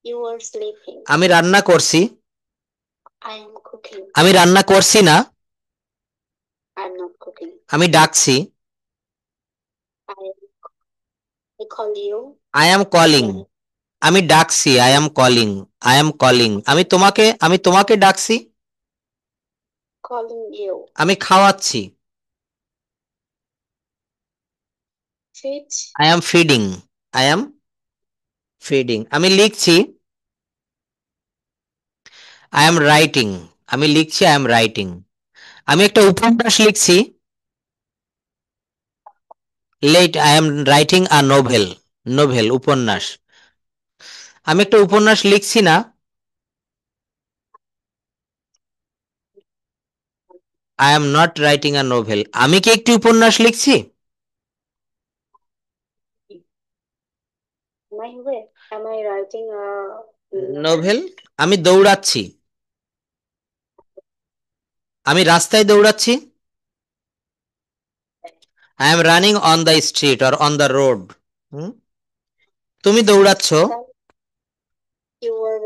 ইউ আর স্লিপিং, আমি রান্না করছি, আই এম কুকিং, আমি রান্না করছি না। আই এম নট কুকিং, আমি ডাকছি, I I call you, I am calling. আমি ডাকছি, I am calling, I am calling. আমি তোমাকে ডাকছি। কলিং ইউ, আমি খাওয়াচ্ছি, feed, I am feeding, I am feeding. আমি লিখছি, আই অ্যাম রাইটিং, আমি লিখছি, আই অ্যাম রাইটিং। আমি একটা উপন্যাস লিখছি, let I am writing a novel, novel উপন্যাস। আমি একটা উপন্যাস লিখছি না। I am not writing a novel, আমি কি একটি উপন্যাস লিখছি? am I writing a novel? Novel. আমি দৌড়াচ্ছি, আমি রাস্তায় দৌড়াচ্ছি। I am running on the street or on the road. তুমি দৌড়াচ্ছ, You are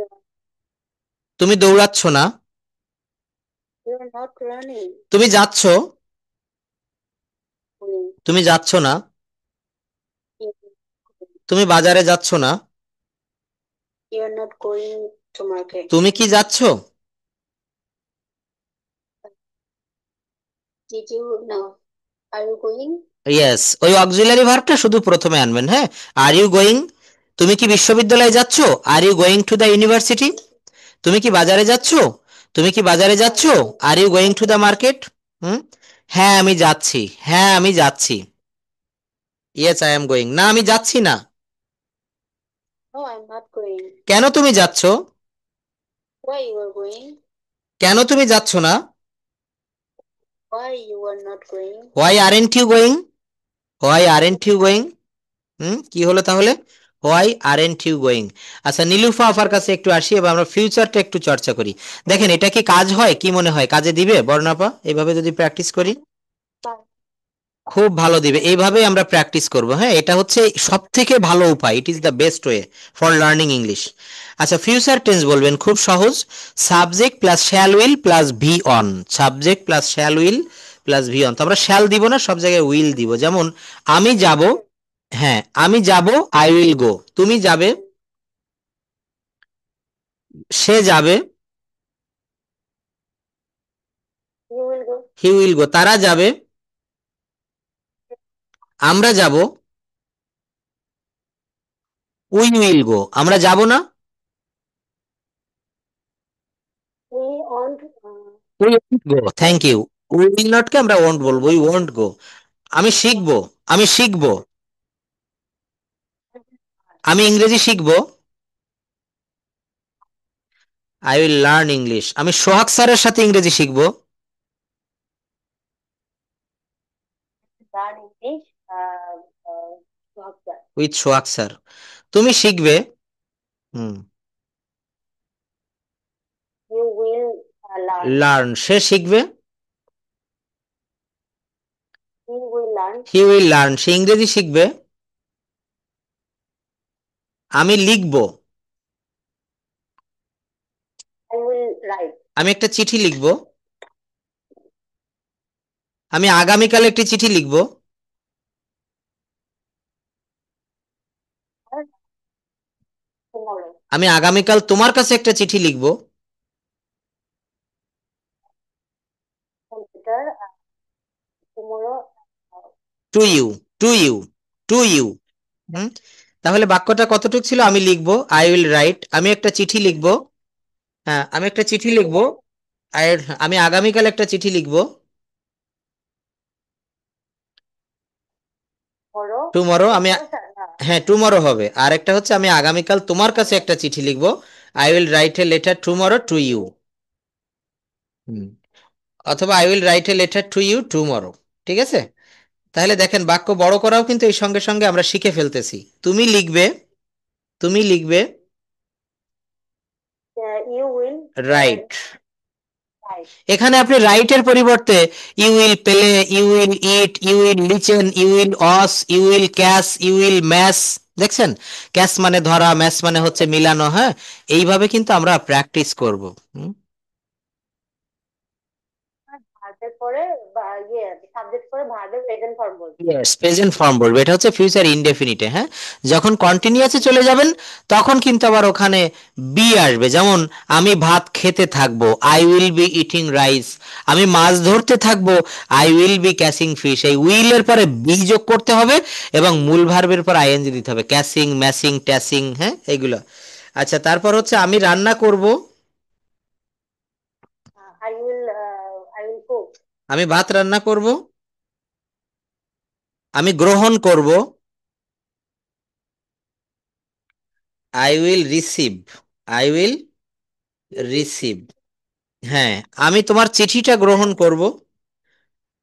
তুমি দৌড়াচ্ছ না। you are not running. তুমি যাচ্ছ, You তুমি যাচ্ছ না। you- তুমি বাজারে যাচ্ছ না। you are not going to market. তুমি কি যাচ্ছ? Did you know? Are you going? Yes, ওই অক্সিলারি ভার্বটা শুধু প্রথমে আনবেন, হ্যাঁ। আর ইউ গোয়িং, তুমি কি বিশ্ববিদ্যালয়ে যাচ্ছ? Are you going to the university? তুমি কি বাজারে যাচ্ছ? তুমি কি বাজারে যাচ্ছ? Are you going to the market? Hmm, হ্যাঁ আমি যাচ্ছি, হ্যাঁ আমি যাচ্ছি। ইয়েস আই এম গোয়িং, না আমি যাচ্ছি না। No, I'm not going. কেন তুমি যাচ্ছ? Why you are going? কেন তুমি যাচ্ছ না? Why you are not going? Why aren't you going? Why aren't you going? কি হলো তাহলে? Why aren't you going? আচ্ছা, নীলুফা আফার কাছে একটু আসি এবং আমরা ফিউচারটা একটু চর্চা করি। দেখেন এটা কি কাজ হয়, কি মনে হয় কাজে দিবে বর্ণাপা এভাবে যদি প্র্যাকটিস করি? খুব ভালো দিবে, এইভাবেই আমরা প্র্যাকটিস করব। হ্যাঁ, এটা হচ্ছে সব থেকে ভালো উপায়, it is the best way for learning English. আচ্ছা, ফিউচার টেন্স বলবেন, খুব সহজ। Subject plus shall will plus V on. Subject plus shall will plus V on. তো আমরা শ্যাল দিব না, সব জায়গায় উইল দিব। যেমন আমি যাব, হ্যাঁ আমি যাব, আই উইল গো। তুমি যাবে, সে যাবে, you will go. He will go. তারা যাবে, আমরা যাব, উই উইল গো। আমরা যাব না, we won't. We won't go. Thank you. We will not কে আমরা ওয়ন্ট বলবো, উই ওয়ন্ট গো। আমি শিখবো, আমি শিখবো, আমি ইংরেজি শিখবো, আই উইল লার্ন ইংলিশ। আমি সোহাগ স্যারের সাথে ইংরেজি শিখবো, learn English with Sohag sir. তুমি শিখবে, hmm, you will learn. Learn. সে শিখবে, he will learn. He will learn. সে ইংরেজি শিখবে। আমি লিখবো, আই উইল রাইট। আমি একটা চিঠি লিখবো, আমি আগামীকাল একটি চিঠি লিখবো, টুমরো। আমি আগামীকাল তোমার কাছে একটা চিঠি লিখবো, computer tomorrow. To you, to you, to you. Hmm, তাহলে বাক্যটা কতটুকু ছিল? আমি লিখবো, আই উইল রাইট, আমি একটা চিঠি লিখবো, হ্যাঁ আমি একটা চিঠি লিখবো, আর আমি আগামীকাল একটা চিঠি লিখবো, টুমরো। টুমরো। আমি, টুমরো স্যার না। হ্যাঁ টুমরো হবে। আর একটা হচ্ছে আমি আগামীকাল তোমার কাছে একটা চিঠি লিখবো, I will write a letter tomorrow to you. অথবা I will write a letter to you tomorrow. ঠিক আছে? তাহলে দেখেন বাক্য বড় করাও কিন্তু এই সঙ্গে সঙ্গে আমরা শিখে ফেলতেছি। তুমি লিখবে, তুমি লিখবে, ইউ উইল রাইট। রাইট। এখানে আপনি রাইটের পরিবর্তে you will play, you will eat, you will listen, you will us, you will cash, you will mash. দেখছেন, ক্যাশ মানে ধরা, ম্যাশ মানে হচ্ছে মিলানো। হ্যাঁ, এইভাবে কিন্তু আমরা প্র্যাকটিস করব। হুম, ভার্বের পরে বা ইয়ে সাবজেক্ট পরে ভার্বের প্রেজেন্ট ফর্ম বলবো। ইয়েস, প্রেজেন্ট ফর্ম বলবো। এটা হচ্ছে ফিউচার ইনডেফিনিটে। হ্যাঁ, যখন কন্টিনিউয়াসে চলে যাবেন তখন কিন্তু আবার ওখানে বি আসবে। যেমন আমি ভাত খেতে থাকবো, I will be eating rice. আমি মাছ ধরতে থাকবো, I will be catching fish. এই উইল এর পরে বি যোগ করতে হবে এবং মূল ভার্বের পর আইএনজি দিতে হবে, ক্যাচিং, ম্যাচিং, ট্যাচিং। হ্যাঁ, এগুলো। আচ্ছা, তারপর হচ্ছে আমি রান্না করব, আই উইল কুক। আমি ভাত রান্না করব, আমি গ্রহণ করব, I will receive, I will receive. হ্যাঁ, আমি তোমার চিঠিটা গ্রহণ করব,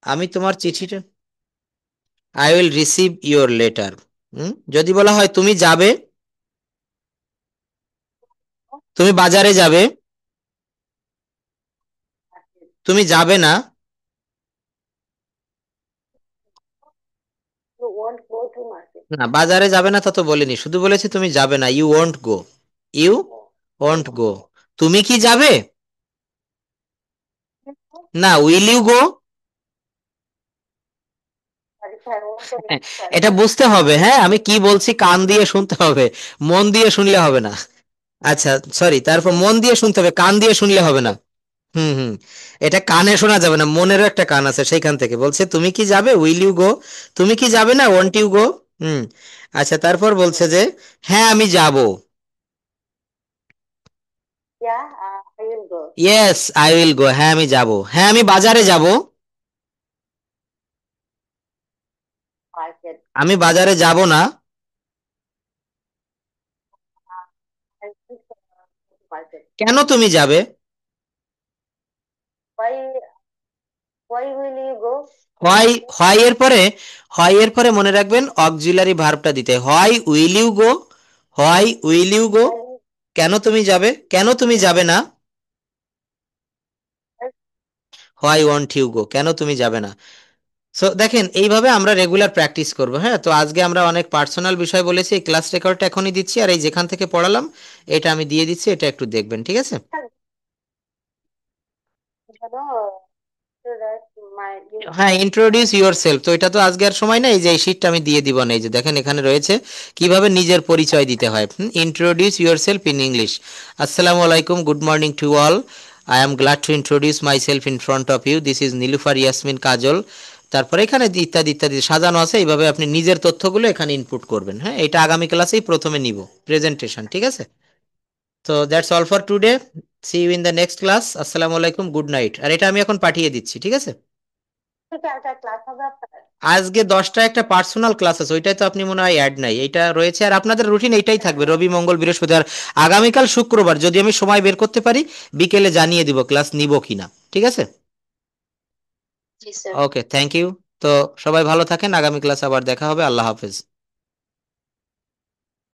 আমি তোমার চিঠিটা, I will receive your letter. যদি বলা হয় তুমি যাবে, তুমি বাজারে যাবে, তুমি যাবে না, you want go to market. না বাজারে যাবে না তা তো বলিনি, শুধু বলেছি তুমি যাবে না, you won't go, you won't go. তুমি কি যাবে? না, will you go? Sorry sir, want তো হ্যাঁ, স্যার। এটা বুঝতে হবে। হ্যাঁ, আমি কি বলছি কান দিয়ে শুনতে হবে, মন দিয়ে শুনলে হবে না। আচ্ছা, সরি, তারপর মন দিয়ে শুনতে হবে, কান দিয়ে শুনলে হবে না। হুম হুম, এটা কানে শোনা যাবে না, মনেরও একটা কান আছে, সেইখান থেকে বলছে তুমি কি যাবে, উইল ইউ গো? তুমি কি যাবে না, ওয়ন্ট ইউ গো? হুম। আচ্ছা, তারপর বলছে যে হ্যাঁ আমি যাব, yeah I will go yes I will go. হ্যাঁ আমি যাব, হ্যাঁ আমি বাজারে যাব, মার্কেট। আমি বাজারে যাব না। I will market. কেন তুমি যাবে? Why why will you go? হয়, হয় এর পরে, হয় এর পরে মনে রাখবেন অক্সিলারি ভার্বটা দিতে হয়, why will you go, why will you go, কেন তুমি যাবে, কেন তুমি যাবে না। হোয়াই ওয়ান্ট ইউ গো, কেন তুমি যাবে না। সো দেখেন এইভাবে আমরা রেগুলার প্র্যাকটিস করবো। হ্যাঁ, তো আজকে আমরা অনেক পার্সোনাল বিষয় বলেছি, এই ক্লাস রেকর্ডটা এখনই দিচ্ছি, আর এই যেখান থেকে পড়ালাম এটা আমি দিয়ে দিচ্ছি, এটা একটু দেখবেন, ঠিক আছে। হ্যাঁ, ইন্ট্রোডিউস ইউর সেলফ, তো এটা তো আজকে আর সময় নাই, এই যে এই শীটটা আমি দিয়ে দিব না, এই যে দেখেন এখানে রয়েছে কিভাবে নিজের পরিচয় দিতে হয়। Introduce yourself in English. আসসালামু আলাইকুম, good morning to all. I am glad to introduce myself in front of you, this is Nilufar Yasmin Kajal. তারপরে এখানে ইত্যাদি ইত্যাদি সাজানো আছে, এইভাবে আপনি নিজের তথ্যগুলো এখানে ইনপুট করবেন। হ্যাঁ, এটা আগামী ক্লাসেই প্রথমে নিব, প্রেজেন্টেশন, ঠিক আছে। তো that's all for today, see you in the next class. আসসালামু আলাইকুম, গুড নাইট। আর এটা আমি এখন পাঠিয়ে দিচ্ছি, ঠিক আছে। আজকে 10টা একটা পার্সোনাল ক্লাস আছে, ওইটাই তো আপনি মনে হয় অ্যাড নাই, এইটা রয়েছে। আর আপনাদের রুটিন এইটাই থাকবে, রবি মঙ্গল বৃহস্পতি। আর আগামীকাল শুক্রবার যদি আমি সময় বের করতে পারি বিকেলে জানিয়ে দিব ক্লাস নিব কিনা, ঠিক আছে। জি স্যার। Okay, thank you. তো সবাই ভালো থাকেন, আগামী ক্লাস আবার দেখা হবে, আল্লাহ হাফেজ।